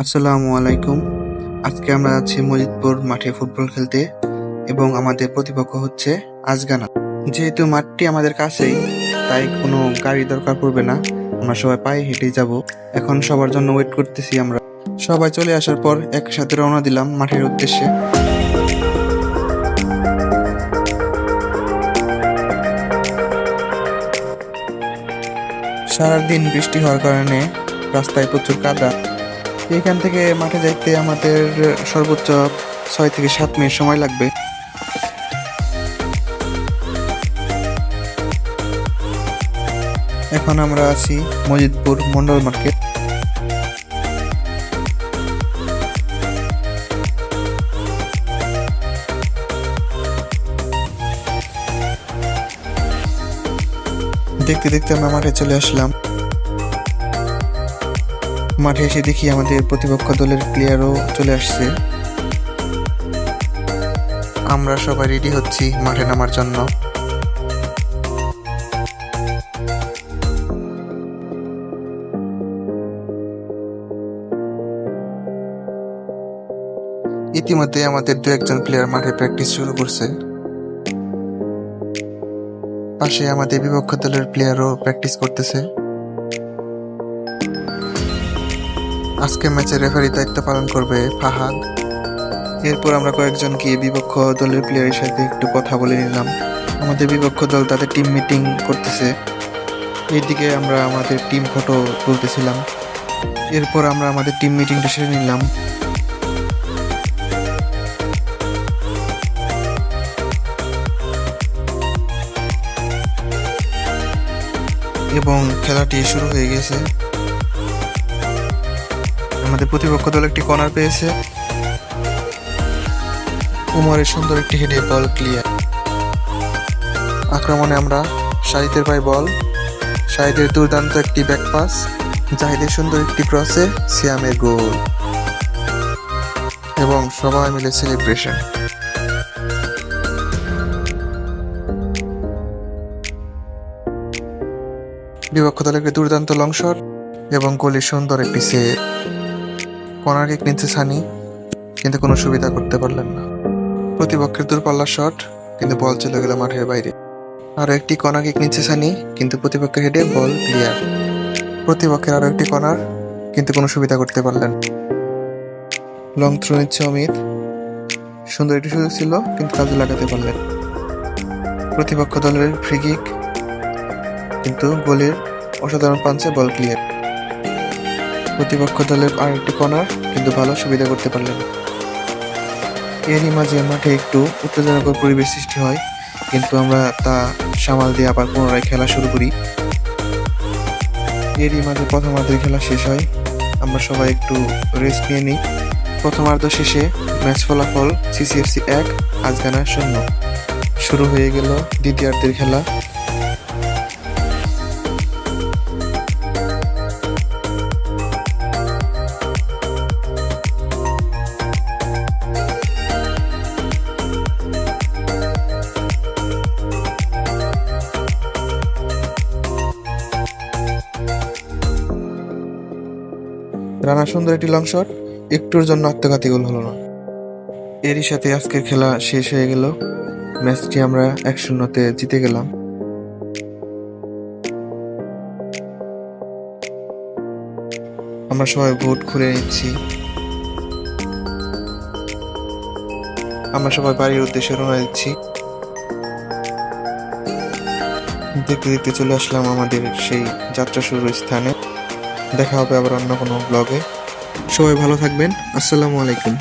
আসসালামু আলাইকুম। আজকে আমরা যাচ্ছি মজিদপুর মাঠে ফুটবল খেলতে এবং আমাদের প্রতিপক্ষ হচ্ছে আজগানা। যেহেতু মাঠটি আমাদের কাছেই, তাই কোনো গাড়ি দরকার পড়বে না। আমরা সবাই পায়ে হেঁটেই যাব। এখন সবার জন্য ওয়েট করতেছি আমরা। সবাই চলে আসার পর একসাথে রওনা দিলাম মাঠের উদ্দেশ্যে। সারাদিন বৃষ্টি হওয়ার কারণে রাস্তায় প্রচুর কাদা। এখান থেকে মাঠে যাইতে আমাদের সর্বোচ্চ 6 থেকে 7 মিনিট সময় লাগবে। এখন আমরা আছি মজিদপুর মন্ডল মার্কেট। দেখতে দেখতে আমরা মাঠে চলে আসলাম। মাঠে এসে দেখি আমাদের প্রতিপক্ষ দলের প্লেয়ারও চলে আসছে। আমরা সবাই রেডি হচ্ছি মাঠে নামার জন্য। ইতিমধ্যে আমাদের দু একজন প্লেয়ার মাঠে প্র্যাকটিস শুরু করছে। পাশে আমাদের বিপক্ষ দলের প্লেয়ারও প্র্যাকটিস করতেছে। আজকে ম্যাচের রেফারি দায়িত্ব পালন করবে ফাহাদ। এরপর আমরা কয়েকজন গিয়ে বিপক্ষ দলের প্লেয়ারের সাথে একটু কথা বলে নিলাম। আমাদের বিপক্ষ দল তাদের টিম মিটিং করতেছে। এইদিকে আমরা আমাদের টিম ফটো তুলতেছিলাম। এরপর আমরা আমাদের টিম মিটিংটা সেরে নিলাম। এবং খেলাটি শুরু হয়ে গেছে। আমাদের প্রতিপক্ষ দল একটি কর্নার পেয়েছে। উমরের সুন্দর একটি হেডে বল ক্লিয়ার। আক্রমণে আমরা শাহিদের পাই বল। শাহিদের দুর্দান্ত একটি ব্যাক পাস। জাহিদের সুন্দর একটি ক্রসে সিয়ামের গোল এবং সবাই মিলে সেলিব্রেশন। বিপক্ষ দলের একটি দুর্দান্ত লং শট এবং গোলের সুন্দর একটি সেভ। কর্নার কিক নিচ্ছে সানি, কিন্তু কোনো সুবিধা করতে পারলেন না। প্রতিপক্ষের দূরপাল্লার শট, কিন্তু বল চলে গেল মাঠের বাইরে। আরো একটি কর্নার কিক নিচ্ছে সানি, কিন্তু প্রতিপক্ষের হেডে বল ক্লিয়ার। প্রতিপক্ষের আরো একটি কর্নার, কিন্তু কোনো সুবিধা করতে পারলেন। লং থ্রো নিচ্ছে অমিত। সুন্দর একটি সুযোগ ছিল, কিন্তু কাজে লাগাতে পারলেন। প্রতিপক্ষ দলের ফ্রি কিক, কিন্তু গোলের অসাধারণ পাঞ্চে বল ক্লিয়ার। প্রতিপক্ষ দলের আরেকটি কর্নার, কিন্তু ভালো সুবিধা করতে পারলেন। এরই মাঝে মাঠে একটু উত্তেজনাকর পরিবেশ সৃষ্টি হয়, কিন্তু আমরা তা সামাল দিয়ে আবার পুনরায় খেলা শুরু করি। এরই মাঝে প্রথমার্ধের খেলা শেষ হয়। আমরা সবাই একটু রেস্ট নিয়ে নিই। প্রথমার্ধ শেষে ম্যাচ ফলাফল সিসিএফসি 1 আজগানা 0। শুরু হয়ে গেল দ্বিতীয়ার্ধের খেলা। রানা সুন্দর একটি লং শট, একটুর জন্য আত্মঘাতী গোল হলো না। এরই সাথে আজকের খেলা শেষ হয়ে গেল। ম্যাচটি আমরা 1-0-তে জিতে গেলাম। আমরা সবাই ভোট খুলে নিচ্ছি। আমরা সবাই বাড়ির উদ্দেশ্যে রওনা দিচ্ছি। দেখতে দেখতে চলে আসলাম আমাদের সেই যাত্রা শুরুর স্থানে। দেখা হবে আবার অন্য কোনো ব্লগে। সবাই ভালো থাকবেন। আসসালামু আলাইকুম।